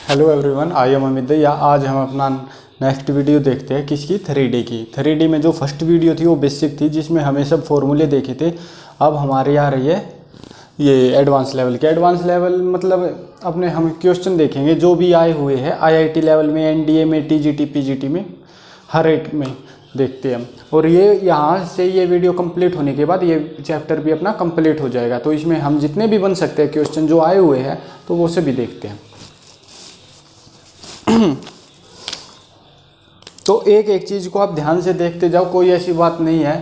Hello everyone, I am Amit दैया। आज हम अपना नेक्स्ट वीडियो देखते हैं किसकी, 3D की। 3D में जो फर्स्ट वीडियो थी वो बेसिक थी, जिसमें हमें सब फॉर्मूले देखे थे। अब हमारे आ रही है ये एडवांस लेवल की। एडवांस लेवल मतलब अपने हम क्वेश्चन देखेंगे जो भी आए हुए हैं IIT लेवल में, NDA में, TGT PGT में, हर एक में देखते हैं हम। और ये यहाँ से ये वीडियो कंप्लीट होने के बाद ये चैप्टर भी अपना कंप्लीट हो जाएगा। तो इसमें हम जितने भी बन सकते हैं क्वेश्चन जो आए हुए हैं तो वो से भी देखते हैं। तो एक एक चीज़ को आप ध्यान से देखते जाओ, कोई ऐसी बात नहीं है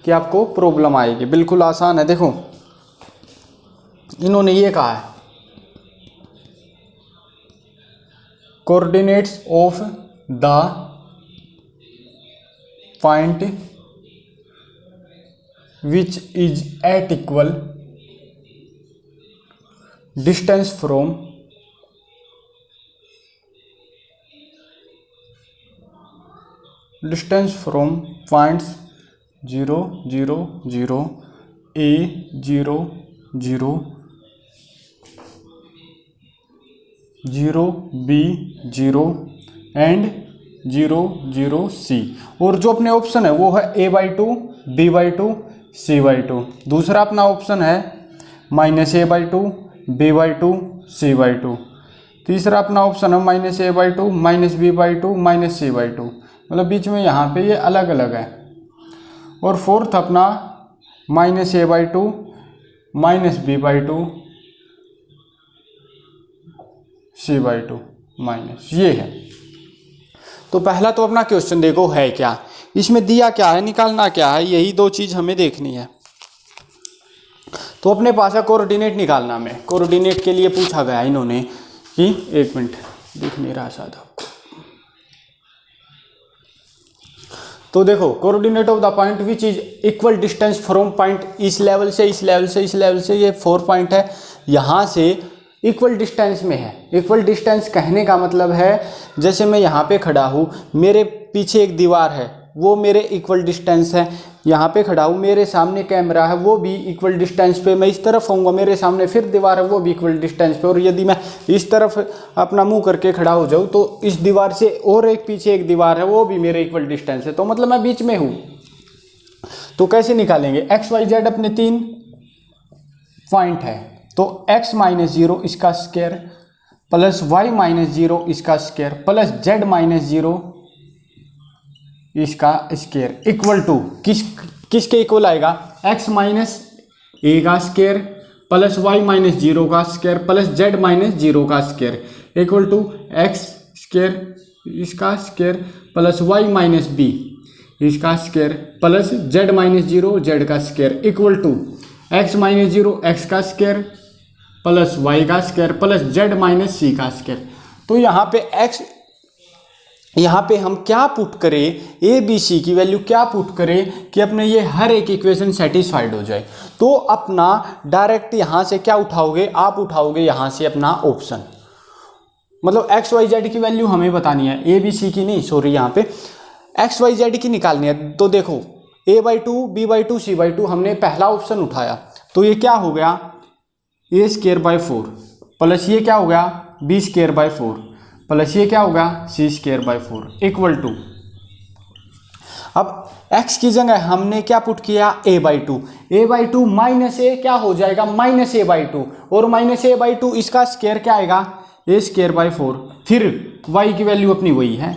कि आपको प्रॉब्लम आएगी, बिल्कुल आसान है। देखो इन्होंने ये कहा है, coordinates of the point which is at equal distance from points 0 0 0 A 0 0 0 B 0 and 0 0 C। और जो अपने ऑप्शन है वो है A/2 B/2 C/2। दूसरा अपना ऑप्शन है -A/2 B/2 C/2। तीसरा अपना ऑप्शन है -A/2 -B/2 C/2। मतलब बीच में यहाँ पे ये अलग अलग है। और फोर्थ अपना -A/2 -B/2 C/2 माइनस, ये है। तो पहला तो अपना क्वेश्चन देखो है क्या, इसमें दिया क्या है, निकालना क्या है, यही दो चीज हमें देखनी है। तो अपने पास है कोऑर्डिनेट निकालना में। कोऑर्डिनेट के लिए पूछा गया इन्होंने कि, एक मिनट दिख नहीं रहा शायद आपको। तो देखो coordinate of the point which is equal distance from point, इस लेवल से इस लेवल से इस लेवल से, ये 4 पॉइंट है, यहाँ से इक्वल डिस्टेंस में है। इक्वल डिस्टेंस कहने का मतलब है जैसे मैं यहाँ पे खड़ा हूँ, मेरे पीछे एक दीवार है, वो मेरे इक्वल डिस्टेंस है। यहाँ पे खड़ा हूँ, मेरे सामने कैमरा है, वो भी इक्वल डिस्टेंस पे। मैं इस तरफ आऊँगा, मेरे सामने फिर दीवार है, वो भी इक्वल डिस्टेंस पे। और यदि मैं इस तरफ अपना मुंह करके खड़ा हो जाऊँ तो इस दीवार से और एक पीछे एक दीवार है, वो भी मेरे इक्वल डिस्टेंस है। तो मतलब मैं बीच में हूँ। तो कैसे निकालेंगे, XYZ अपने 3 पॉइंट है, तो x - 0 इसका स्क्वायर प्लस y - 0 इसका स्क्वायर प्लस z - 0 इसका स्क्वायर इक्वल टू किसके इक्वल आएगा, x - a का स्क्वायर प्लस y - 0 का स्क्वायर प्लस z - 0 का square equal to x square इसका स्क्वायर प्लस y - b इसका स्क्वायर प्लस z - 0 z का square equal to x - 0 x का स्क्वायर प्लस y का स्क्वायर प्लस z - c का square. तो यहाँ पे x, यहाँ पे हम क्या पुट करें, A B C की वैल्यू क्या पुट करें कि अपने ये हर एक इक्वेशन सेटिस्फाइड हो जाए। तो अपना डायरेक्ट यहाँ से क्या उठाओगे, आप उठाओगे यहाँ से अपना ऑप्शन, मतलब XYZ की वैल्यू हमें बतानी है, A B C की नहीं, सॉरी, यहाँ पे XYZ की निकालनी है। तो देखो A/2 B/2 C/2 हमने पहला ऑप्शन उठाया, तो ये क्या हो गया, A²/4 प्लस ये क्या हो गया B²/4 प्लस ये क्या होगा C²/4 इक्वल टू, अब x की जगह हमने क्या पुट किया, A/2 माइनस ए क्या हो जाएगा -A/2 और -A/2 इसका स्क्वायर क्या आएगा A²/4। फिर y की वैल्यू अपनी वही है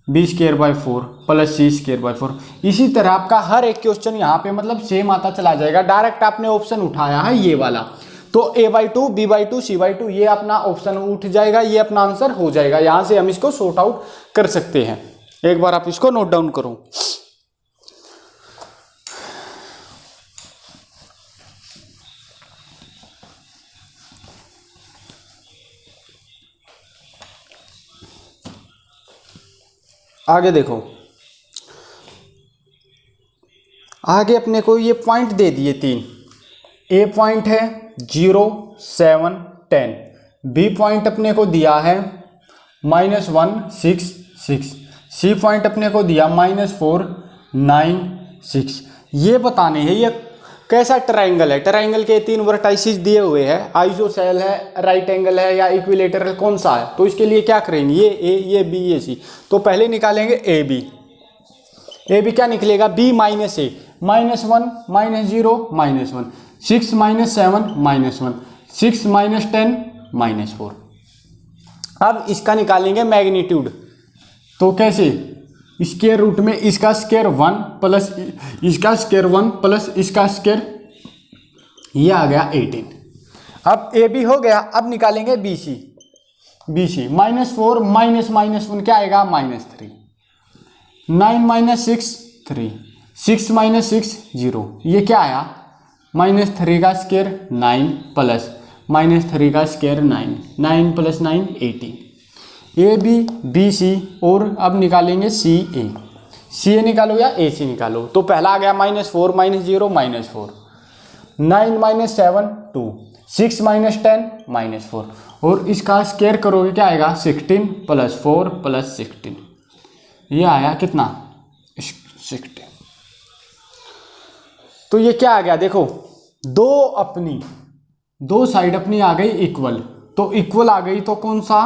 B²/4 प्लस C²/4। इसी तरह आपका हर एक क्वेश्चन यहाँ पे मतलब सेम आता चला जाएगा। डायरेक्ट आपने ऑप्शन उठाया है ये वाला, तो A/2 B/2 C/2 ये अपना ऑप्शन उठ जाएगा, ये अपना आंसर हो जाएगा। यहां से हम इसको सॉर्ट आउट कर सकते हैं। एक बार आप इसको नोट डाउन करो। आगे देखो, आगे अपने को ये पॉइंट दे दिए 3। A पॉइंट है 0 7 10, B पॉइंट अपने को दिया है -1 6 6, C पॉइंट अपने को दिया -4 9 6। ये बताने हैं ये कैसा ट्राइंगल है, ट्राइंगल के 3 वर्टाइसिस दिए हुए हैं, आइसोसेल है, राइट एंगल है या इक्विलेटरल, कौन सा है? तो इसके लिए क्या करेंगे, ये ए, ये बी, ये सी। तो पहले निकालेंगे ए बी। ए बी क्या निकलेगा, बी माइनस ए, -1 -0 -1, 6 -7 -1, 6 -10 -4। अब इसका निकालेंगे मैग्नीट्यूड। तो कैसे, स्क्वायर रूट में इसका स्क्वायर 1 प्लस इसका स्क्वायर 1 प्लस इसका स्क्वायर, ये आ गया 18। अब ए बी हो गया। अब निकालेंगे बी सी। बी सी -4 -1 क्या आएगा, -3, 9 -6 3, 6 -6 0, ये क्या आया, -3 का स्क्वायर 9 प्लस -3 का square 9, 9 + 9 18। A B B C, और अब निकालेंगे सी ए। सी ए निकालो या ए सी निकालो। तो पहला आ गया -4 -0 -4, 9 - 7 2, 6 - 10 -4, और इसका स्क्वायर करोगे क्या आएगा, 16 + 4 + 16, ये आया कितना, 16। तो ये क्या आ गया, देखो दो साइड अपनी आ गई इक्वल। तो इक्वल आ गई तो कौन सा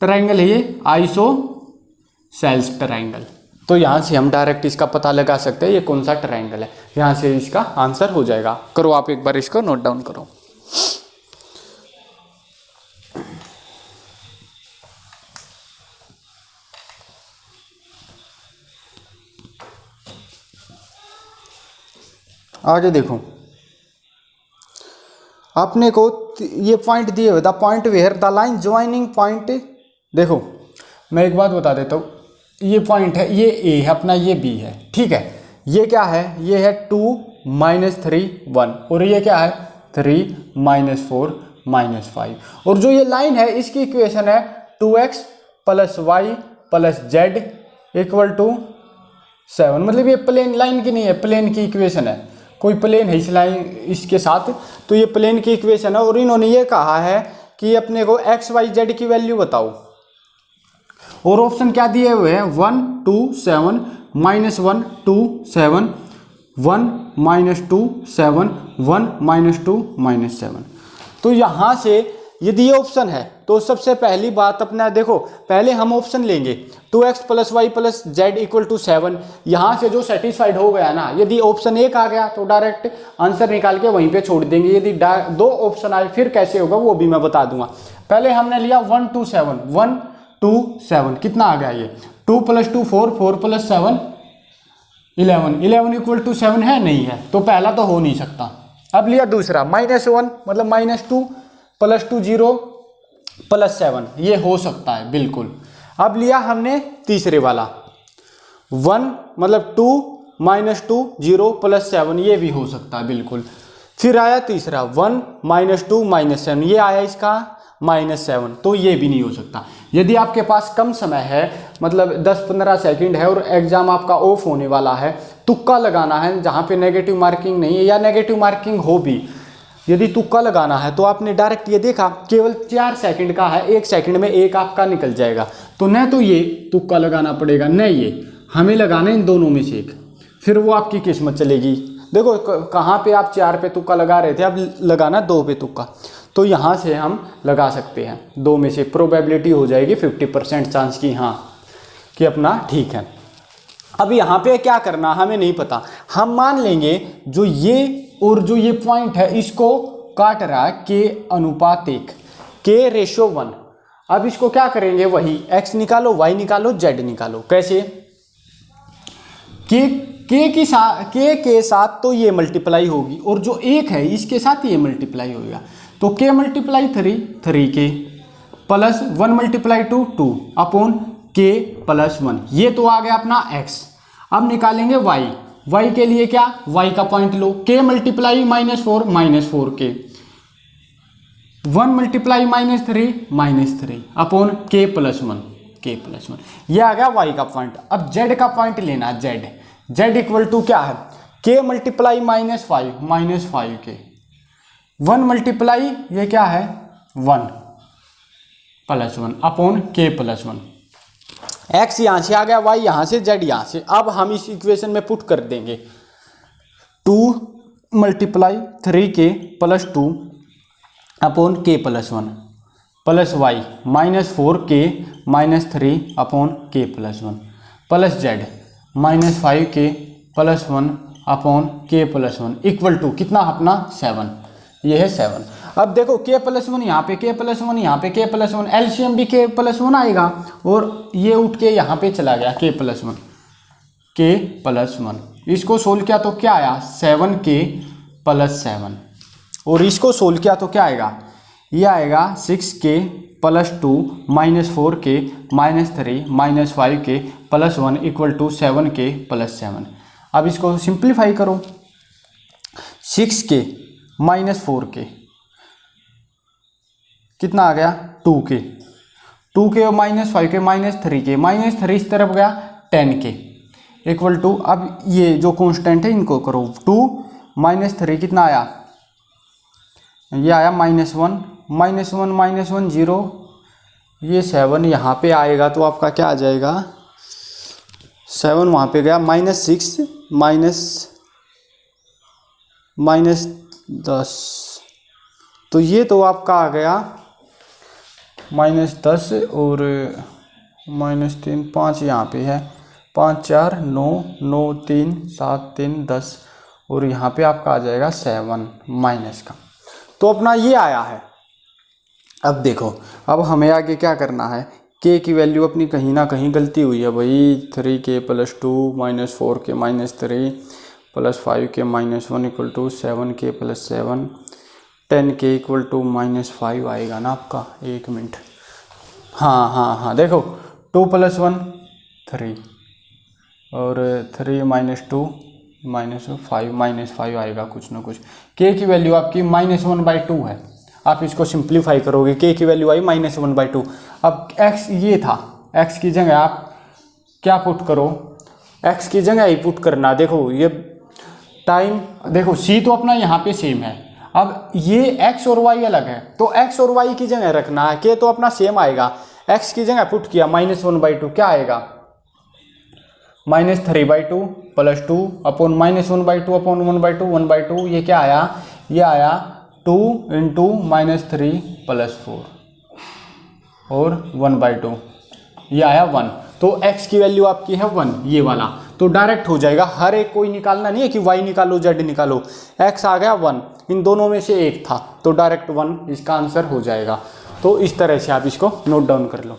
ट्रायंगल है ये, आइसोसेल्स ट्रायंगल। तो यहां से हम डायरेक्ट इसका पता लगा सकते हैं ये कौन सा ट्रायंगल है। यहां से इसका आंसर हो जाएगा। करो आप एक बार इसको नोट डाउन करो। आगे देखो, आपने को ये पॉइंट दिए हुए, the point where the line joining point. देखो मैं एक बात बता देता हूँ, ये पॉइंट है, ये ए है अपना, ये बी है, ठीक है। ये क्या है, ये है 2 -3 1, और ये क्या है 3 -4 -5। और जो ये लाइन है इसकी इक्वेशन है 2x + y + z = 7। मतलब ये प्लेन लाइन की नहीं है, प्लेन की इक्वेशन है। कोई प्लेन है इस लाइन इसके साथ, तो ये प्लेन की इक्वेशन है। और इन्होंने ये कहा है कि अपने को x y z की वैल्यू बताओ, और ऑप्शन क्या दिए हुए हैं, 1 2 7 -1 2 7 1 -2 7 1 -2 7। तो यहाँ से यदि ये ऑप्शन है तो सबसे पहली बात अपना देखो, पहले हम ऑप्शन लेंगे 2x + y + z = 7। यहाँ से जो सेटिस्फाइड हो गया ना, यदि ऑप्शन 1 आ गया तो डायरेक्ट आंसर निकाल के वहीं पे छोड़ देंगे। यदि 2 ऑप्शन आए फिर कैसे होगा वो भी मैं बता दूंगा। पहले हमने लिया 1 2 7 1 2 7, कितना आ गया ये 2 + 2 4 4 + 7 11 11 = 7 है, नहीं है, तो पहला तो हो नहीं सकता। अब लिया दूसरा -1 मतलब -2 + 2 0 + 7, ये हो सकता है बिल्कुल। अब लिया हमने तीसरे वाला 1 मतलब 2 -2 0 + 7, ये भी हो सकता है बिल्कुल। फिर आया तीसरा 1 -2 -7, ये आया इसका -7, तो ये भी नहीं हो सकता। यदि आपके पास कम समय है, मतलब 10-15 सेकंड है और एग्जाम आपका ऑफ होने वाला है, तुक्का लगाना है जहाँ पे नेगेटिव मार्किंग नहीं है, या नेगेटिव मार्किंग हो भी, यदि तुक्का लगाना है तो आपने डायरेक्ट ये देखा केवल 4 सेकंड का है, 1 सेकंड में एक आपका निकल जाएगा। तो न तो ये तुक्का लगाना पड़ेगा, न ये, हमें लगाना है इन दोनों में से एक, फिर वो आपकी किस्मत चलेगी। देखो कहाँ पे आप 4 पे तुक्का लगा रहे थे, अब लगाना 2 पे तुक्का। तो यहाँ से हम लगा सकते हैं 2 में से, प्रोबेबिलिटी हो जाएगी 50% चांस की, हाँ कि अपना ठीक है। अब यहाँ पे क्या करना हमें नहीं पता, हम मान लेंगे जो ये और जो ये पॉइंट है इसको काट रहा है के अनुपात 1, k/1। अब इसको क्या करेंगे, वही x निकालो, y निकालो, z निकालो। कैसे, k के साथ तो ये मल्टीप्लाई होगी, और जो 1 है इसके साथ ये मल्टीप्लाई होगा। तो k × 3 3k + 1 × 2 2 अपॉन k + 1, ये तो आ गया अपना x। अब निकालेंगे y के लिए क्या, y का पॉइंट लो, k × -4 -4k 1 × -3 अपॉन k + 1 ये आ गया y का पॉइंट। अब z का पॉइंट लेना, z = क्या है, k × -5 5k 1 × ये क्या है 1 + 1 अपॉन k + 1। x यहाँ से आ गया, y यहाँ से, z यहाँ से। अब हम इस इक्वेशन में पुट कर देंगे 2 multiply 3k plus 2 upon k plus 1 plus Y minus 4k minus 3 upon k plus 1 plus Z minus 5k plus 1 upon k plus 1 equal to कितना अपना 7। ये है 7। अब देखो k प्लस 1 यहाँ पे, k प्लस 1 यहाँ पे, k प्लस 1 एलसीएम भी k प्लस 1 आएगा और ये उठ के यहाँ पे चला गया k प्लस 1, k प्लस 1। इसको सोल्व किया तो क्या आया 7k प्लस 7 और इसको सोल्व किया तो क्या आएगा, ये आएगा 6k plus 2 minus 4k minus 3 minus 5k plus 1 equal to 7k plus 7। अब इसको सिंप्लीफाई करो, 6k माइनस 4k कितना आ गया 2k, 2k और minus 5k minus 3k, minus 3 इस तरफ गया 10k इक्वल टू, अब ये जो कांस्टेंट है इनको करो, 2 माइनस 3 कितना आया, ये आया माइनस 1 माइनस 1 माइनस 1 0, ये 7 यहाँ पे आएगा तो आपका क्या आ जाएगा 7 वहाँ पे गया माइनस 6 माइनस 10, तो ये तो आपका आ गया माइनस 10 और माइनस 3 5 यहाँ पे है 5 4 9 9 3 7 3 10 और यहाँ पे आपका आ जाएगा 7 माइनस का। तो अपना ये आया है। अब देखो अब हमें आगे क्या करना है, k की वैल्यू अपनी कहीं ना कहीं गलती हुई है भाई, 3k plus 2 minus 4k minus 3 plus 5k minus 1 equal to 7k plus 7, 10k equal to minus 5 आएगा ना आपका। एक मिनट, हाँ देखो 2 प्लस 1 3 और 3 माइनस 2 माइनस 5 माइनस 5 आएगा कुछ ना कुछ। k की वैल्यू आपकी माइनस 1/2 है, आप इसको सिंप्लीफाई करोगे k की वैल्यू आई माइनस 1/2। अब x ये था, x की जगह आप क्या पुट करो, x की जगह ही पुट करना। देखो ये टाइम, देखो c तो अपना यहाँ पे सेम है, अब ये x और y अलग है तो x और y की जगह रखना है, k तो अपना सेम आएगा, x की जगह पुट किया माइनस 1/2 क्या आएगा minus 3/2 plus 2 upon minus 1/2 upon 1/2 ये क्या आया, ये आया 2 इंटू माइनस 3 प्लस 4 और 1/2 ये आया 1। तो x की वैल्यू आपकी है 1 ये वाला, तो डायरेक्ट हो जाएगा, हर एक कोई निकालना नहीं है कि y निकालो z निकालो, x आ गया 1, इन दोनों में से एक था तो डायरेक्ट 1 इसका आंसर हो जाएगा। तो इस तरह से आप इसको नोट डाउन कर लो।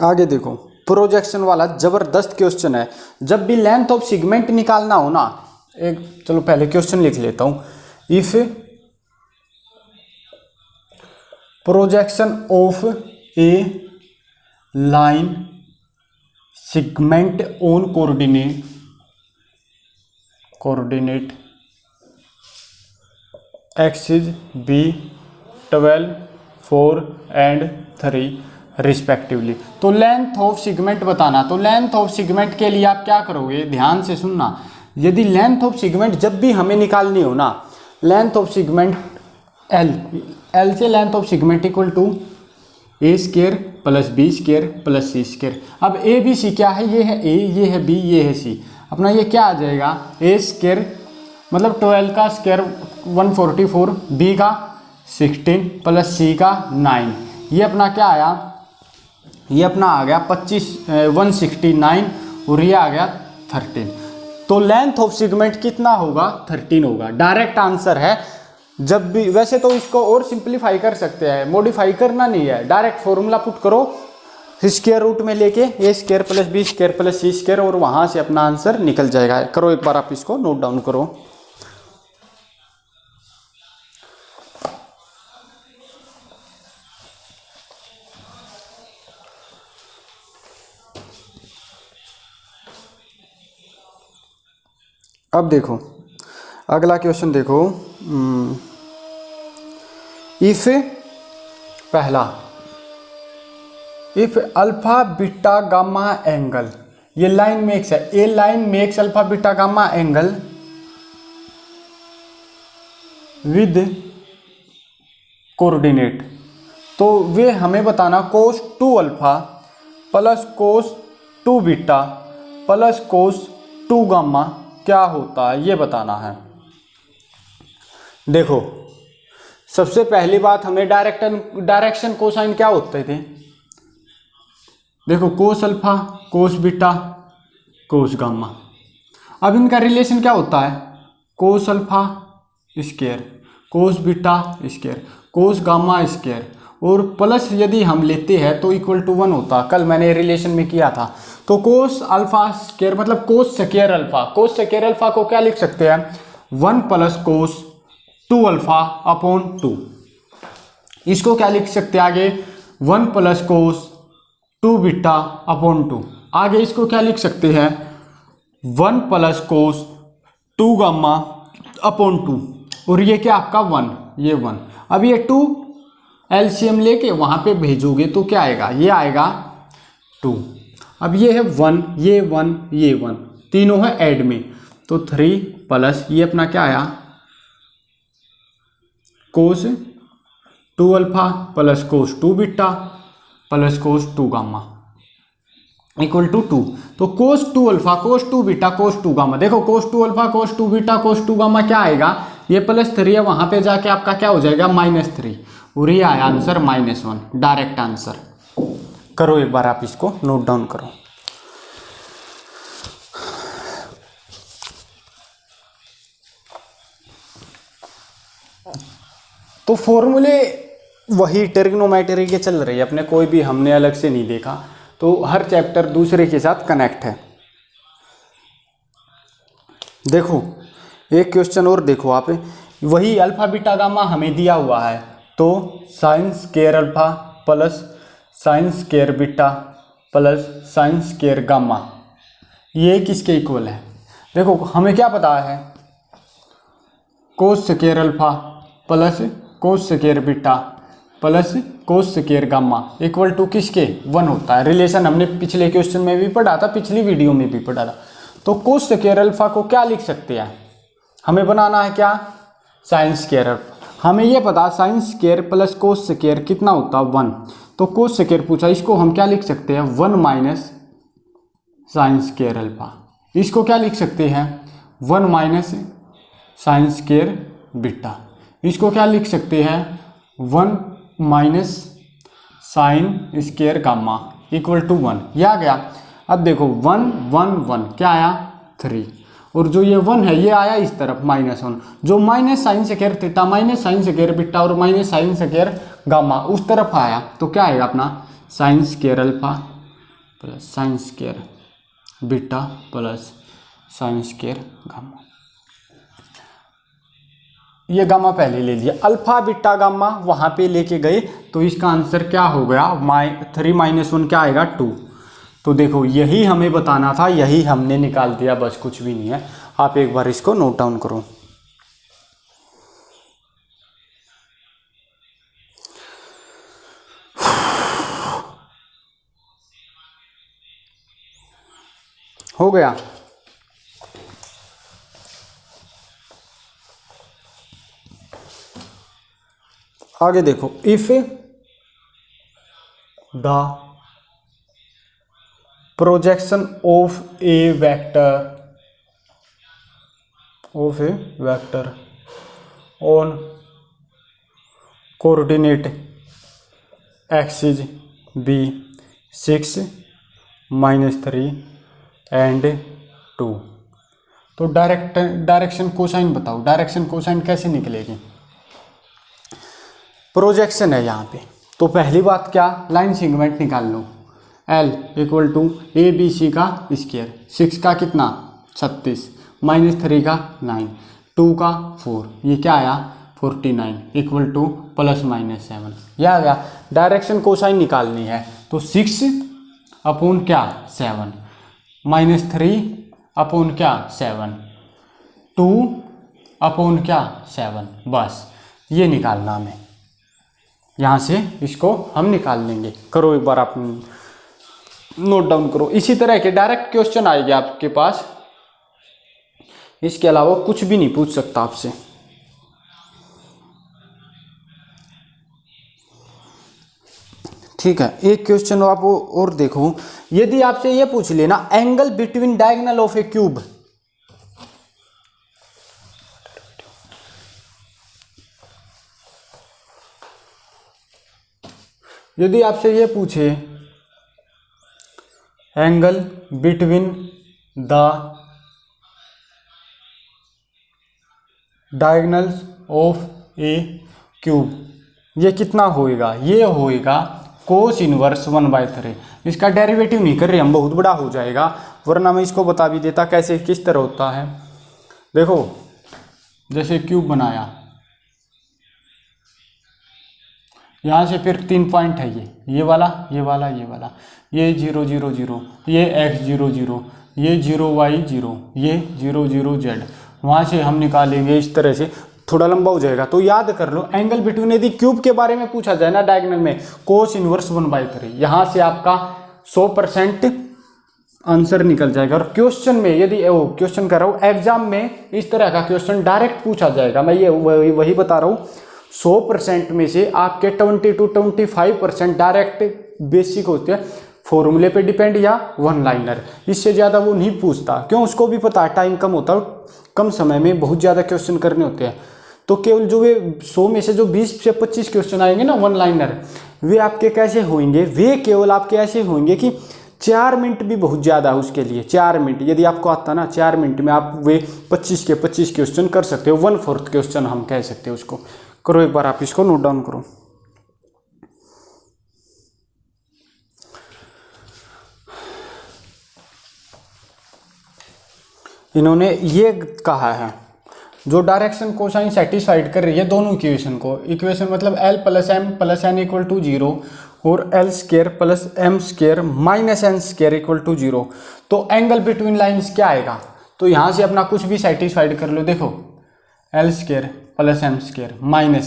आगे देखो प्रोजेक्शन वाला जबरदस्त क्वेश्चन है। जब भी लेंथ ऑफ सेगमेंट निकालना हो ना, एक चलो पहले क्वेश्चन लिख लेता हूं, if projection of a line segment on coordinate axis be 12 4 and 3 respectively. तो लेंथ ऑफ सेगमेंट बताना, तो लेंथ ऑफ सेगमेंट के लिए आप क्या करोगे, ध्यान से सुनना। यदि लेंथ ऑफ सेगमेंट जब भी हमें निकालनी हो ना, लेंथ ऑफ सेगमेंट एल से length of segment equal to a square plus b square plus c square. अब ए बी सी क्या है, ये है ए, ये है बी, ये है सी, अपना ये क्या आ जाएगा ए स्क्वायर मतलब 12 का स्क्वायर 144, बी का 16 प्लस सी का 9, ये अपना क्या आया, ये अपना आ गया 169 और ये आ गया 13। तो लेंथ ऑफ सेगमेंट कितना होगा 13 होगा, डायरेक्ट आंसर है। जब भी वैसे तो इसको और सिंप्लीफाई कर सकते हैं, मॉडिफाई करना नहीं है, डायरेक्ट फॉर्मूला पुट करो स्क्वायर रूट में लेके a square plus b square plus c square और वहां से अपना आंसर निकल जाएगा। करो एक बार आप इसको नोट डाउन करो। अब देखो अगला क्वेश्चन देखो, इफ पहला if alpha beta gamma angle, ये लाइन मेक्स है, a line makes alpha beta gamma angle with coordinate. तो वे हमें बताना cos 2 alpha plus cos 2 beta plus cos 2 gamma क्या होता है, ये बताना है। देखो सबसे पहली बात, हमें डायरेक्शन कोसाइन क्या होते थे। देखो cos alpha cos beta cos gamma. अब इनका रिलेशन क्या होता है, cos alpha square cos beta square cos gamma square, और प्लस यदि हम लेते हैं तो इक्वल टू 1 होता। कल मैंने रिलेशन में किया था। तो कोस अल्फा स्क्वायर मतलब कोस स्क्वायर अल्फा। कोस स्क्वायर अल्फा को क्या लिख सकते हैं, 1 प्लस कोस 2 अल्फा अपॉन 2। इसको क्या लिख सकते हैं आगे, 1 प्लस कोस 2 बीटा अपॉन 2। आगे इसको क्या लिख सकते हैं, 1 प्लस कोस 2 गामा अपॉन 2, और ये क्या आपका 1, ये 1। अब ये 2 एलसीएम लेके वहां पे भेजोगे तो क्या आएगा, ये आएगा 2। अब ये है 1 ये 1 ये 1, तीनों है ऐड में, तो 3 प्लस ये अपना क्या आया cos 2 alpha plus cos 2 beta plus cos 2 gamma equal to 2। तो cos 2 alpha cos 2 beta cos 2 gamma, देखो cos 2 alpha cos 2 beta cos 2 gamma क्या आएगा, ये +3 है, वहां पे जाके आपका क्या हो जाएगा -3, और ये आया आंसर -1, डायरेक्ट आंसर। करो एक बार आप इसको नोट डाउन करो। तो फॉर्मूले वही ट्रिग्नोमेट्री के चल रही है अपने, कोई भी हमने अलग से नहीं देखा। तो हर चैप्टर दूसरे के साथ कनेक्ट है। देखो एक क्वेश्चन और देखो आप, वही अल्फा बीटा गामा हमें दिया हुआ है, तो sine square alpha plus sine square beta plus sine square gamma, ये किसके इक्वल है। देखो हमें क्या पता है, cos square alpha plus cos square beta plus cos square gamma equal to किसके 1 होता है। रिलेशन हमने पिछले क्वेश्चन में भी पढ़ा था, पिछली वीडियो में भी पढ़ा था। तो कोस स्क्वायर अल्फा को क्या लिख सकते हैं, हमें बनाना है क्या साइन स्क्वायर अल्फा। हमें ये पता sine square plus cos square कितना होता है 1, तो कोस स्क्वायर पूछा, इसको हम क्या लिख सकते हैं 1 माइनस साइन स्क्वायर अल्फा। इसको क्या लिख सकते हैं 1 माइनस साइन स्क्वायर बीटा। इसको क्या लिख सकते हैं 1 minus sine square gamma equal to 1, ये आ गया। अब देखो 1 1 1 क्या आया 3, और जो ये 1 है ये आया इस तरफ -1, जो minus sine square theta minus sine square beta और माइनस साइन स्क्वायर गामा उस तरफ आया, तो क्या आएगा अपना sign square alpha plus sine square beta plus sine square gamma. ये गामा पहले ले लिया, अल्फा बीटा गामा वहां पे लेके गए, तो इसका आंसर क्या हो गया 3 - 1 क्या आएगा 2। तो देखो यही हमें बताना था, यही हमने निकाल दिया, बस कुछ भी नहीं है। आप एक बार इसको नोट डाउन करो। हो गया। आगे देखो, if the projection of a vector on coordinate axis be 6 -3 and 2, तो डायरेक्शन कोसाइन बताओ। डायरेक्शन कोसाइन कैसे निकलेगी, प्रोजेक्शन है यहाँ पे, तो पहली बात क्या लाइन सेगमेंट निकाल लो। L इक्वल टू ABC का स्क्वायर, 6 का कितना 36 -3 का 9 2 का 4, ये क्या आया 49 इक्वल टू +-7, यह आ गया। डायरेक्शन कोसाइन निकालनी है, तो 6 अपॉन क्या 7 -3 अपॉन क्या 7 2 अपॉन क्या 7, बस ये निकालना हमें। यहाँ से इसको हम निकाल लेंगे। करो एक बार आप नोट डाउन करो। इसी तरह के डायरेक्ट क्वेश्चन आएंगे आपके पास, इसके अलावा कुछ भी नहीं पूछ सकता आपसे। ठीक है, एक क्वेश्चन आप और देखो, यदि आपसे ये पूछ लेना angle between diagonal of A cube, यदि आपसे ये पूछे angle between the diagonals of A cube, ये कितना होएगा, ये होएगा कोस इनवर्स 1/3। इसका डेरिवेटिव नहीं कर रहे हम, बहुत बड़ा हो जाएगा, वरना मैं इसको बता भी देता कैसे किस तरह होता है। देखो जैसे क्यूब बनाया, यहाँ से फिर 3 पॉइंट है, ये वाला ये वाला ये वाला, ये 0 0 0, ये x 0 0, ये 0 y 0, ये 0 0 z, वहाँ से हम निकालेंगे इस तरह से, थोड़ा लंबा हो जाएगा। तो याद कर लो एंगल बिटवीन, यदि क्यूब के बारे में पूछा जाए ना डायगोनल में, कोस इनवर्स 1/3, यहाँ से आपका 100% आंसर निकल जाएगा। और क्वेश्चन में यदि क्वेश्चन कर रहा हूँ, एग्जाम में इस तरह का क्वेश्चन डायरेक्ट पूछा जाएगा, मैं ये वही बता रहा हूँ, 100% में से आपके 20 to 25% डायरेक्ट बेसिक होते हैं, फॉर्मूले पे डिपेंड या वन लाइनर, इससे ज़्यादा वो नहीं पूछता। क्यों, उसको भी पता है टाइम कम होता है, कम समय में बहुत ज़्यादा क्वेश्चन करने होते हैं। तो केवल जो वे 100 में से जो 20 से 25 क्वेश्चन आएंगे ना वन लाइनर, वे आपके कैसे होंगे, वे केवल आपके ऐसे होंगे कि 4 मिनट भी बहुत ज़्यादा है उसके लिए। 4 मिनट यदि आपको आता ना, 4 मिनट में आप वे 25 के 25 क्वेश्चन कर सकते हो, 1/4 क्वेश्चन हम कह सकते हो उसको। करो एक बार आप इसको नोट डाउन करो। इन्होंने ये कहा है जो डायरेक्शन कोसाइन सेटिस्फाइड कर रही है दोनों इक्वेशन को, इक्वेशन मतलब l + m + n = 0 और l² + m² - n² = 0। तो एंगल बिटवीन लाइंस क्या आएगा, तो यहाँ से अपना कुछ भी सेटिस्फाइड कर लो। देखो l² + m²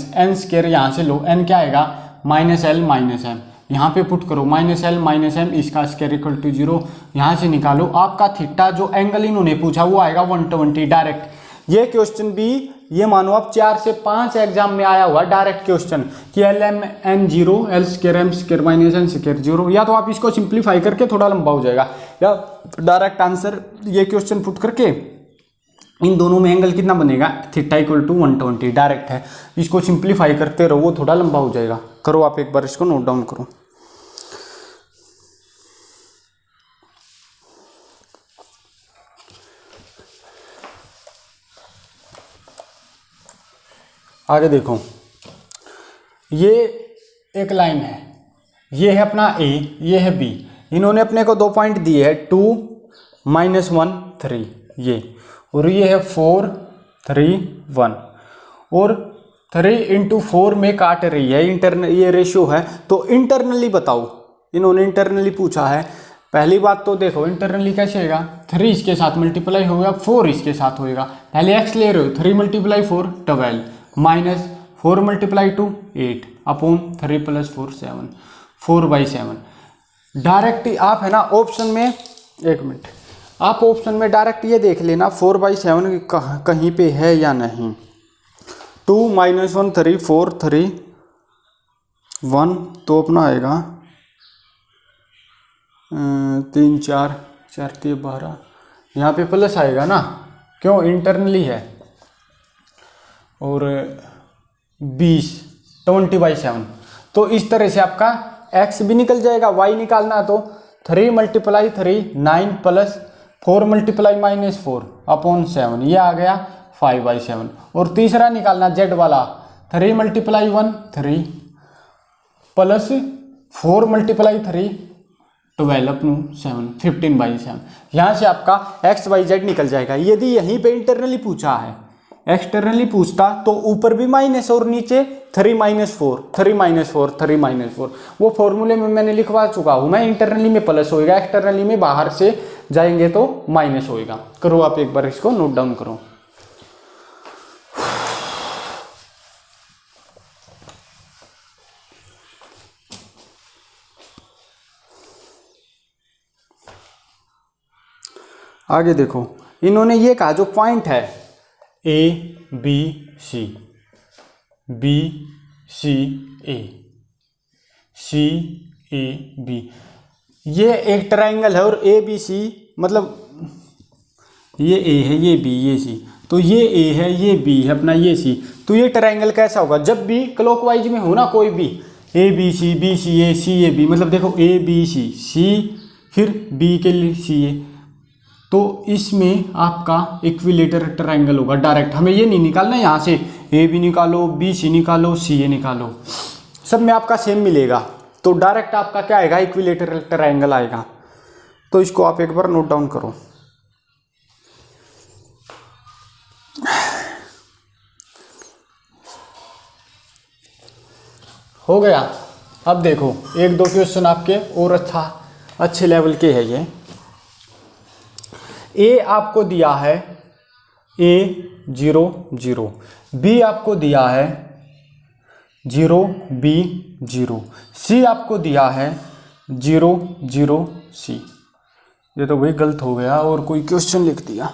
- n², यहाँ से लो n क्या आएगा -l - m, यहाँ पे पुट करो -l - m, इसका स्क्वायर = 0, यहाँ से निकालो आपका थीटा, जो एंगल इन्होंने पूछा वो आएगा 120 डायरेक्ट। ये क्वेश्चन भी ये मानो आप 4 से 5 एग्जाम में आया हुआ डायरेक्ट क्वेश्चन कि lm n 0 l² m² - n² 0, या तो आप इसको सिंप्लीफाई करके थोड़ा लंबा हो जाएगा, या डायरेक्ट आंसर ये क्वेश्चन पुट करके इन दोनों में एंगल कितना बनेगा, थीटा = 120 डायरेक्ट है। इसको सिंप्लीफाई करते रहो, वो थोड़ा लंबा हो जाएगा। करो आप एक बार इसको नोट डाउन करो। आगे देखो, ये एक लाइन है, ये है अपना A, ये है B, इन्होंने अपने को 2 पॉइंट दिए हैं 2 - 1 3, ये, और ये है 4 3 1, और 3 × 4 में काट रही है, इंटरनल ये रेशियो है। तो इंटरनली बताओ, इन्होंने इंटरनली पूछा है। पहली बात तो देखो इंटरनली कैसे होगा, 3 इसके साथ मल्टीप्लाई होगा, 4 इसके साथ होएगा। पहले x ले रहे हो, 3 × 4 12 -4 × 2 8 अपॉन 3 + 4 7, 4/7। डायरेक्ट आप है ना ऑप्शन में, एक मिनट, आप ऑप्शन में डायरेक्ट ये देख लेना 4/7 कहीं पे है या नहीं। 2 - 1 3 4 3 1, तो अपना आएगा 3 4 4 3 12, यहाँ पे प्लस आएगा ना, क्यों इंटरनली है, और 20/7। तो इस तरह से आपका x भी निकल जाएगा, y निकालना तो 3 × 3 9 + 4 × -4 अपॉन 7, ये आ गया 5/7। और तीसरा निकालना z वाला, 3 × 1 3 प्लस 4 × 3 12 अपनू 7 15/7। यहाँ से आपका x y z निकल जाएगा। यदि यहीं पे इंटरनली पूछा है, एक्सटर्नली पूछता तो ऊपर भी माइनस और नीचे 3 - 4 3 - 4 3 - 4, वो फॉर्मूले में मैंने लिखवा चुका हूँ मैं। इंटरनली में प्लस होएगा, एक्सटर्नली में बाहर से जाएंगे तो माइनस होएगा। करो आप एक बार इसको नोट डाउन करो। आगे देखो, इन्होंने ये कहा जो पॉइंट है A B C B C A C A B, ये एक ट्रायंगल है और ए बी सी मतलब ये ए है, ये बी, ये सी, तो ये ए है, ये बी है अपना, ये सी। तो ये ट्रायंगल कैसा होगा, जब भी क्लॉकवाइज में हो ना कोई भी, A B C A C A B, मतलब देखो ए बी सी फिर बी के लिए सी ए, तो इसमें आपका इक्विलेटर ट्रायंगल होगा डायरेक्ट। हमें ये नहीं निकालना यहाँ से ए बी निकालो, बी सी निकालो, सी ए निकालो, सब में आपका सेम मिलेगा। तो डायरेक्ट आपका क्या आएगा, इक्विलेटर ट्रायंगल आएगा। तो इसको आप एक बार नोट डाउन करो। हो गया। अब देखो एक दो क्वेश्चन आपके और अच्छे लेवल के है ये। ए आपको दिया है ए 0 0, बी आपको दिया है 0 बी 0, सी आपको दिया है 0 0 सी। ये तो भाई गलत हो गया और कोई क्वेश्चन लिख दिया।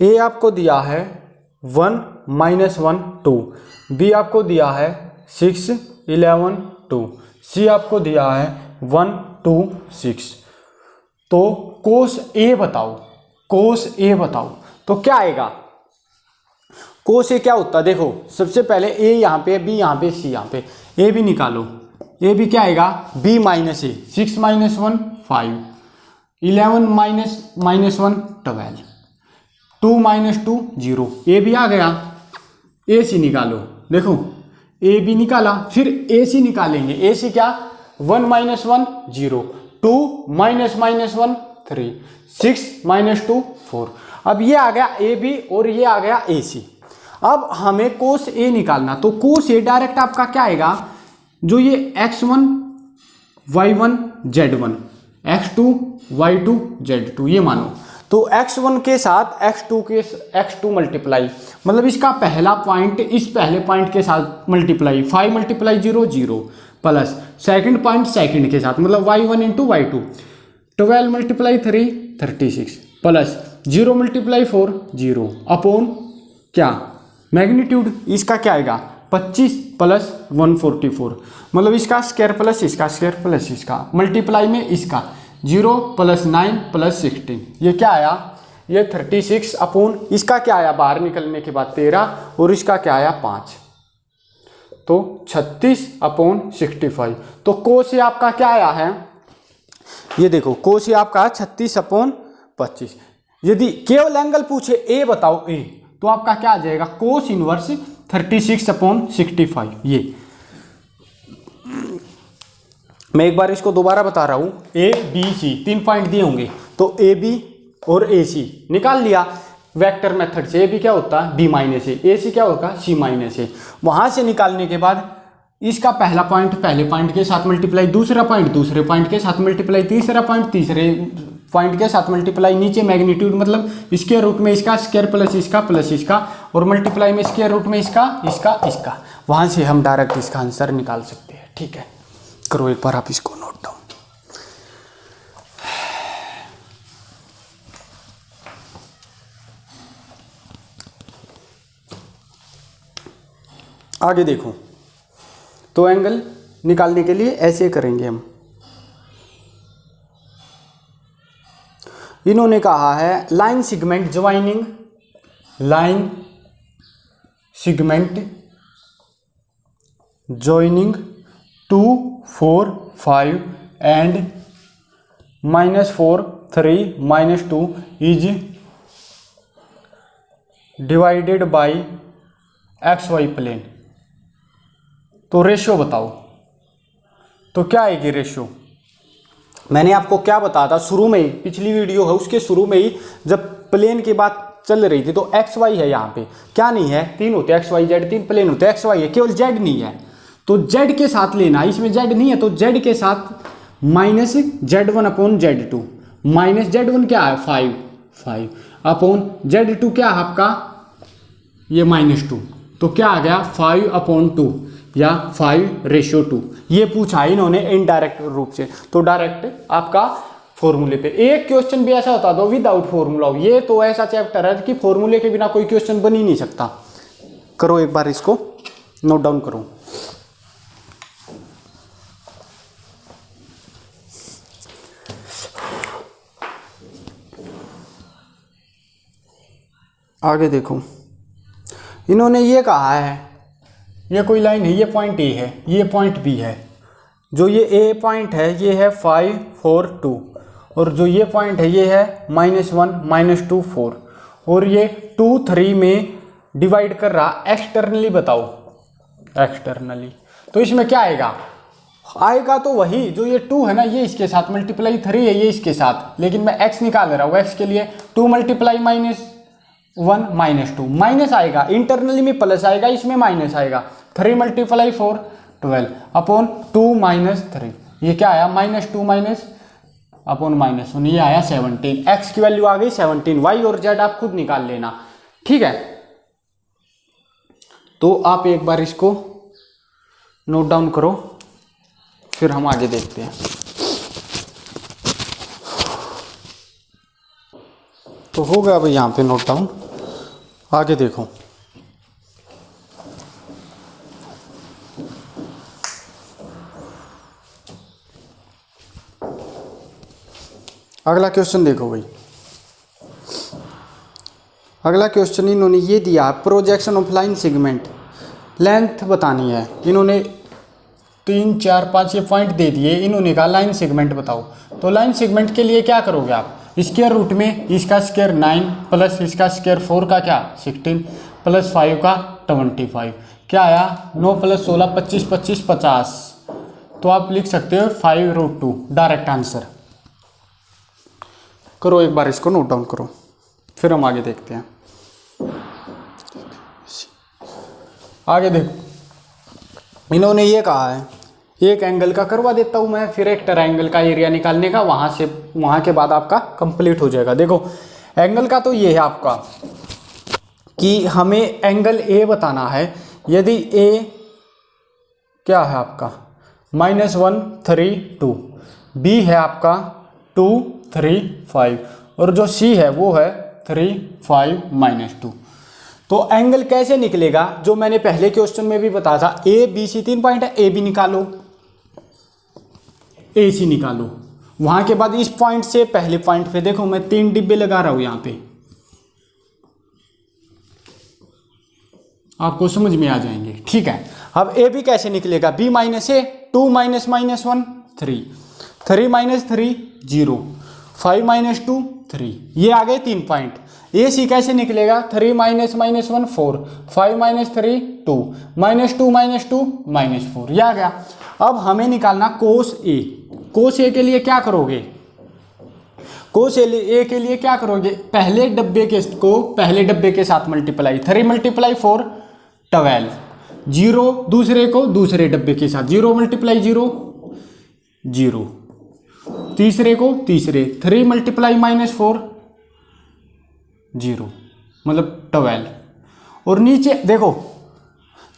ए आपको दिया है 1 -1 2, बी आपको दिया है 6 11 2, सी आपको दिया है 1 2 6। तो कोस ए बताओ, कोस ए बताओ। तो क्या आएगा, कोस ए क्या होता है, देखो सबसे पहले ए यहाँ पे, बी यहाँ पे, सी यहाँ पे, ए भी निकालो। ए भी क्या आएगा, बी माइनस ए, 6 -1 5, 11 -1 12, 2 -2 0। ए भी आ गया, ए सी निकालो। देखो ए बी निकाला, फिर ए सी निकालेंगे। ए सी क्या, 1 -1 0, 2 -1 3, 6 -2 4। अब ये आ गया ए बी और ये आ गया ए सी। अब हमें कोस ए निकालना, तो कोस ए डायरेक्ट आपका क्या आएगा, जो ये x1 y1 z1 x2 y2 z2 ये मानो, तो x1 के साथ x2 मल्टीप्लाई, मतलब इसका पहला पॉइंट इस पहले पॉइंट के साथ multiply, 5 × 0 0, plus second point second के साथ, मतलब y1 × y2, 12 × 3 36, प्लस 0 × 4 0, अपॉन क्या मैग्नीट्यूड, इसका क्या आएगा 25 प्लस 144, मतलब इसका स्क्वायर प्लस इसका स्क्वायर प्लस इसका, मल्टीप्लाई में इसका 0 + 9 + 16, ये क्या आया, ये 36 अपॉन इसका क्या आया बाहर निकलने के बाद 13, और इसका क्या आया 5, तो 36 अपॉन 65। तो कोस ये आपका क्या आया है, ये देखो कोस ये आपका 36 अपॉन 25। यदि केवल एंगल पूछे ए बताओ ए, तो आपका क्या आ जाएगा, कोस इनवर्स 36 अपॉन 65। ये मैं एक बार इसको दोबारा बता रहा हूं, ए बी सी 3 पॉइंट दिए होंगे, तो ए बी और ए सी निकाल लिया वेक्टर मेथड से। ए बी क्या होता है, बी माइनस ए सी क्या होगा, सी माइनस ए। वहां से निकालने के बाद इसका पहला पॉइंट पहले पॉइंट के साथ मल्टीप्लाई, दूसरा पॉइंट दूसरे पॉइंट के साथ मल्टीप्लाई, तीसरा पॉइंट तीसरे पॉइंट के साथ मल्टीप्लाई, नीचे मैग्नीट्यूड मतलब स्क्वायर रूट में इसका स्क्वायर प्लस इसका, और मल्टीप्लाई में स्क्वायर रूट में इसका। वहां से हम डायरेक्ट इसका आंसर निकाल सकते हैं। ठीक है, करो एक बार आप इसको नोट डाउन। आगे देखो, तो एंगल निकालने के लिए ऐसे करेंगे हम। इन्होंने कहा है line segment joining, line segment joining 2 4 5 and -4 3 -2 is divided by XY plane. तो रेशियो बताओ, तो क्या आएगी रेशियो। मैंने आपको क्या बताया था शुरू में ही, पिछली वीडियो है उसके शुरू में ही, जब प्लेन की बात चल रही थी, तो XY है यहाँ पे, क्या नहीं है, 3 होते हैं XY Z, 3 प्लेन होते हैं, XY है, केवल Z नहीं है, तो Z के साथ लेना, इसमें Z नहीं है, तो Z के साथ -Z1 अपॉन Z2, -Z1 क्या है 5 अपॉन Z2 क्या है आपका ये -2, तो क्या आ गया 5 अपॉन 2 या 5:2। ये पूछा है इन्होंने इनडायरेक्ट रूप से, तो डायरेक्ट आपका फॉर्मूले पे। एक क्वेश्चन भी ऐसा होता दो विदाउट फॉर्मूला, ये तो ऐसा चैप्टर है कि फॉर्मूले के बिना कोई क्वेश्चन बन ही नहीं सकता। करो एक बार इसको नोट डाउन करो। आगे देखो, इन्होंने ये कहा है, ये कोई लाइन है, ये पॉइंट ए है, ये पॉइंट बी है। जो ये ए पॉइंट है ये है 5 4 2, और जो ये पॉइंट है ये है -1 -2 4, और ये 2 3 में डिवाइड कर रहा एक्सटर्नली। बताओ एक्सटर्नली तो इसमें क्या आएगा? आएगा तो वही जो ये 2 है ना, ये इसके साथ मल्टीप्लाई 3 है ये इसके साथ, लेकिन मैं x निकाल रहा हूँ। x के लिए 2 × -1 -2 माइनस आएगा, इंटरनली में प्लस आएगा, इसमें माइनस आएगा। 3 × 4 12 अपॉन 2 - 3, ये क्या आया? -2 माइनस अपॉन -1, ये आया 17। x की वैल्यू आ गई 17, y और z आप खुद निकाल लेना, ठीक है। तो आप एक बार इसको नोट डाउन करो, फिर हम आगे देखते हैं। तो हो गया भाई यहाँ पे नोट डाउन, आगे देखो। अगला क्वेश्चन देखो भाई, अगला क्वेश्चन इन्होंने ये दिया, projection of line segment, length बतानी है। इन्होंने 3 4 5 ये पॉइंट दे दिए, इन्होंने कहा लाइन सेगमेंट बताओ। तो लाइन सेगमेंट के लिए क्या करोगे आप? स्क्वायर रूट में इसका स्क्वायर 9 प्लस इसका स्क्वायर 4 का क्या 16 प्लस 5 का 25, क्या आया? 9 + 16 25 25 50। तो आप लिख सकते हो 5√2 डायरेक्ट आंसर। करो एक बार इसको नोट डाउन करो, फिर हम आगे देखते हैं। आगे देखो, इन्होंने ये कहा है एक एंगल का करवा देता हूं मैं, फिर एक ट्रायंगल का एरिया निकालने का, वहां के बाद आपका कंप्लीट हो जाएगा। देखो एंगल का तो ये है आपका कि हमें एंगल ए बताना है। यदि ए क्या है आपका -1 3 2, बी है आपका 2 3 5, और जो सी है वो है 3 5 -2। तो एंगल कैसे निकलेगा? जो मैंने पहले क्वेश्चन में भी बताया था, ए बी सी 3 पॉइंट है, ए बी निकालो, ए सी निकालो। वहां के बाद इस पॉइंट से पहले पॉइंट पे देखो, मैं 3 डिब्बे लगा रहा हूं यहां पे, आपको समझ में आ जाएंगे, ठीक है। अब ए बी कैसे निकलेगा? बी माइनस ए, 2 - -1 3, 3 - 3 0, 5 - 2 3, ये आ गए 3 पॉइंट। ए सी कैसे निकलेगा? 3 - -1 4, 5 - 3 2, -2 -2 -4, ये आ गया। अब हमें निकालना कोस ए। कोस ए के लिए क्या करोगे? कोस ए के लिए क्या करोगे? पहले डब्बे के साथ मल्टीप्लाई, 3 × 4 12, 0 दूसरे को दूसरे डब्बे के साथ, 0 × 0 0, तीसरे को तीसरे, 3 × -4 0, मतलब 12। और नीचे देखो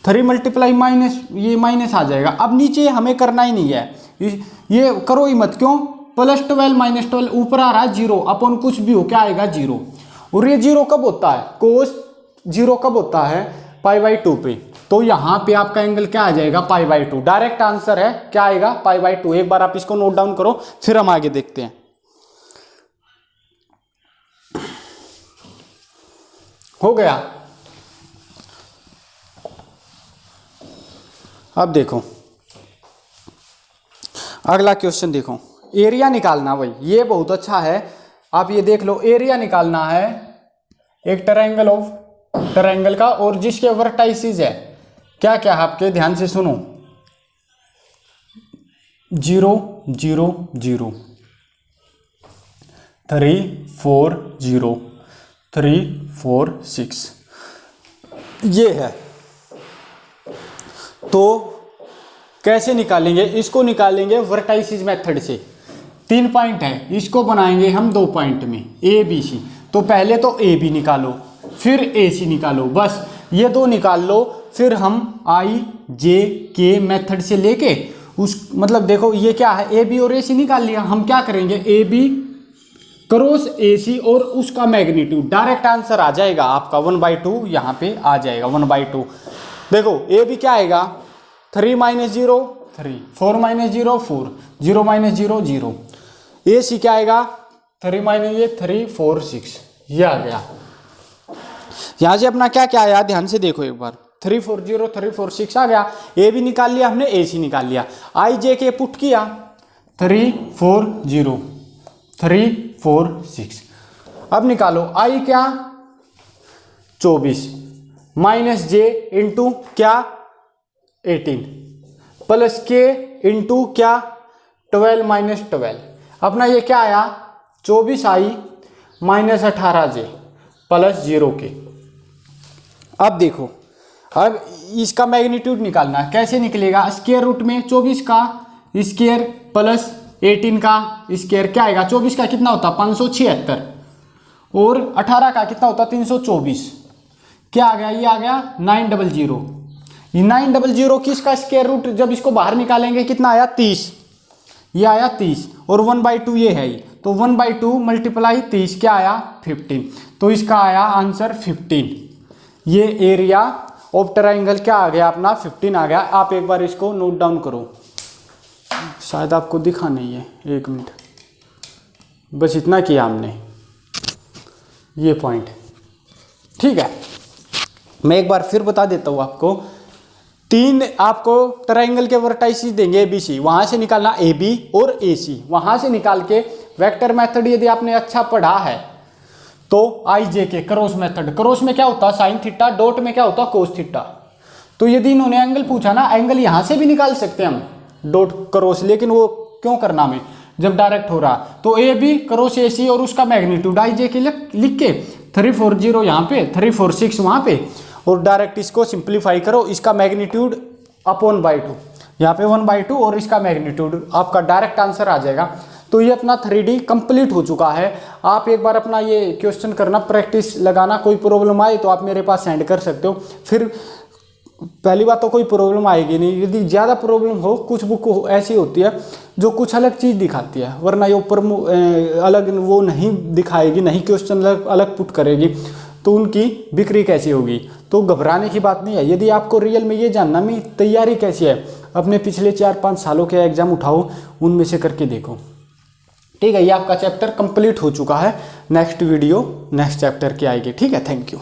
3 × ये माइनस आ जाएगा। अब नीचे हमें करना ही नहीं है, ये करो ही मत। क्यों? +12 -12 ऊपर आ रहा है 0 अपॉन कुछ भी हो, क्या आएगा 0। और ये 0 कब होता है? कोस 0 कब होता है? π/2 पे। तो यहां पे आपका एंगल क्या आ जाएगा? π/2, डायरेक्ट आंसर है। क्या आएगा? π/2। एक बार आप इसको नोट डाउन करो, फिर हम आगे देखते हैं। हो गया। अब देखो अगला क्वेश्चन देखो, एरिया निकालना। भाई ये बहुत अच्छा है, आप ये देख लो, एरिया निकालना है एक ट्रायंगल का, और जिसके वर्टाइसिस है क्या क्या है आपके, ध्यान से सुनो, 0 0 0, 3 4 0, 3 4 6, ये है। तो कैसे निकालेंगे? इसको निकालेंगे वर्टाइसिस मेथड से। 3 पॉइंट है, इसको बनाएंगे हम 2 पॉइंट में, ए बी सी। तो पहले तो ए बी निकालो, फिर ए सी निकालो, बस ये 2 निकाल लो। फिर हम आई जे के मेथड से लेके उस, मतलब देखो ये क्या है, ए बी और ए सी निकाल लिया। हम क्या करेंगे? ए बी क्रॉस AC और उसका मैग्नीट्यूड, डायरेक्ट आंसर आ जाएगा आपका 1/2, यहाँ पे आ जाएगा 1/2। देखो ए भी क्या आएगा 3 - 0 3, 4 - 0 4, 0 - 0 0। AC क्या आएगा 3 - 3 4 6, ये आ गया। यहाँ से अपना क्या क्या आया ध्यान से देखो एक बार, 3 4 0 3 4 6 आ गया। ए भी निकाल लिया हमने, AC निकाल लिया। IJ पुट किया 3 4 0 3 4 6। अब निकालो I क्या 24 माइनस J इंटू क्या 18 प्लस K इंटू क्या 12 - 12। अपना ये क्या आया 24I minus 18J plus 0K। अब देखो, अब इसका मैग्नीट्यूड निकालना है, कैसे निकलेगा, स्क्वायर रूट में 24 का स्क्वायर प्लस 18 का स्क्वायर क्या आएगा, 24 का कितना होता 576 और 18 का कितना होता 324, क्या आ गया, ये आ गया 900। ये 900 किसका स्क्वायर रूट, जब इसको बाहर निकालेंगे कितना आया 30, ये आया 30 और 1/2 ये है, तो 1/2 मल्टीप्लाई 30 क्या आया 15, तो इसका आया आंसर 15। ये एरिया ऑफ ट्रायंगल क्या आ गया अपना 15 आ गया। आप एक बार इसको नोट डाउन करो, शायद आपको दिखा नहीं है, एक मिनट, बस इतना किया हमने, ये पॉइंट, ठीक है। मैं एक बार फिर बता देता हूँ आपको, 3 आपको ट्रायंगल के वर्टाइसिस देंगे ABC, वहां से निकालना AB और AC, वहां से निकाल के वेक्टर मेथड यदि आपने अच्छा पढ़ा है तो IJ के क्रॉस मेथड, क्रॉस में क्या होता है साइन थीटा, डॉट में क्या होता है कोस थीटा। तो यदि इन्होंने एंगल पूछा ना, एंगल यहां से भी निकाल सकते हैं हम डॉट क्रॉस, लेकिन वो क्यों करना हमें जब डायरेक्ट हो रहा। तो AB क्रॉस AC और उसका मैग्नीट्यूड IJ के लिख के 340 यहाँ पे 346 वहां पे, और डायरेक्ट इसको सिंप्लीफाई करो, इसका मैग्नीट्यूड अपॉन बाई 2, यहाँ पे 1/2 और इसका मैग्नीट्यूड, आपका डायरेक्ट आंसर आ जाएगा। तो ये अपना 3D कंप्लीट हो चुका है। आप एक बार अपना ये क्वेश्चन करना, प्रैक्टिस लगाना, कोई प्रॉब्लम आए तो आप मेरे पास सेंड कर सकते हो। फिर पहली बात तो कोई प्रॉब्लम आएगी नहीं, यदि ज़्यादा प्रॉब्लम हो, कुछ बुक ऐसी होती है जो कुछ अलग चीज़ दिखाती है, वरना ये ऊपर अलग वो नहीं दिखाएगी, नहीं क्वेश्चन अलग पुट करेगी, तो उनकी बिक्री कैसी होगी। तो घबराने की बात नहीं है। यदि आपको रियल में ये जानना में तैयारी कैसी है, अपने पिछले 4-5 सालों के एग्जाम उठाओ, उनमें से करके देखो, ठीक है। ये आपका चैप्टर कंप्लीट हो चुका है। नेक्स्ट वीडियो नेक्स्ट चैप्टर की आएगी, ठीक है। Thank you.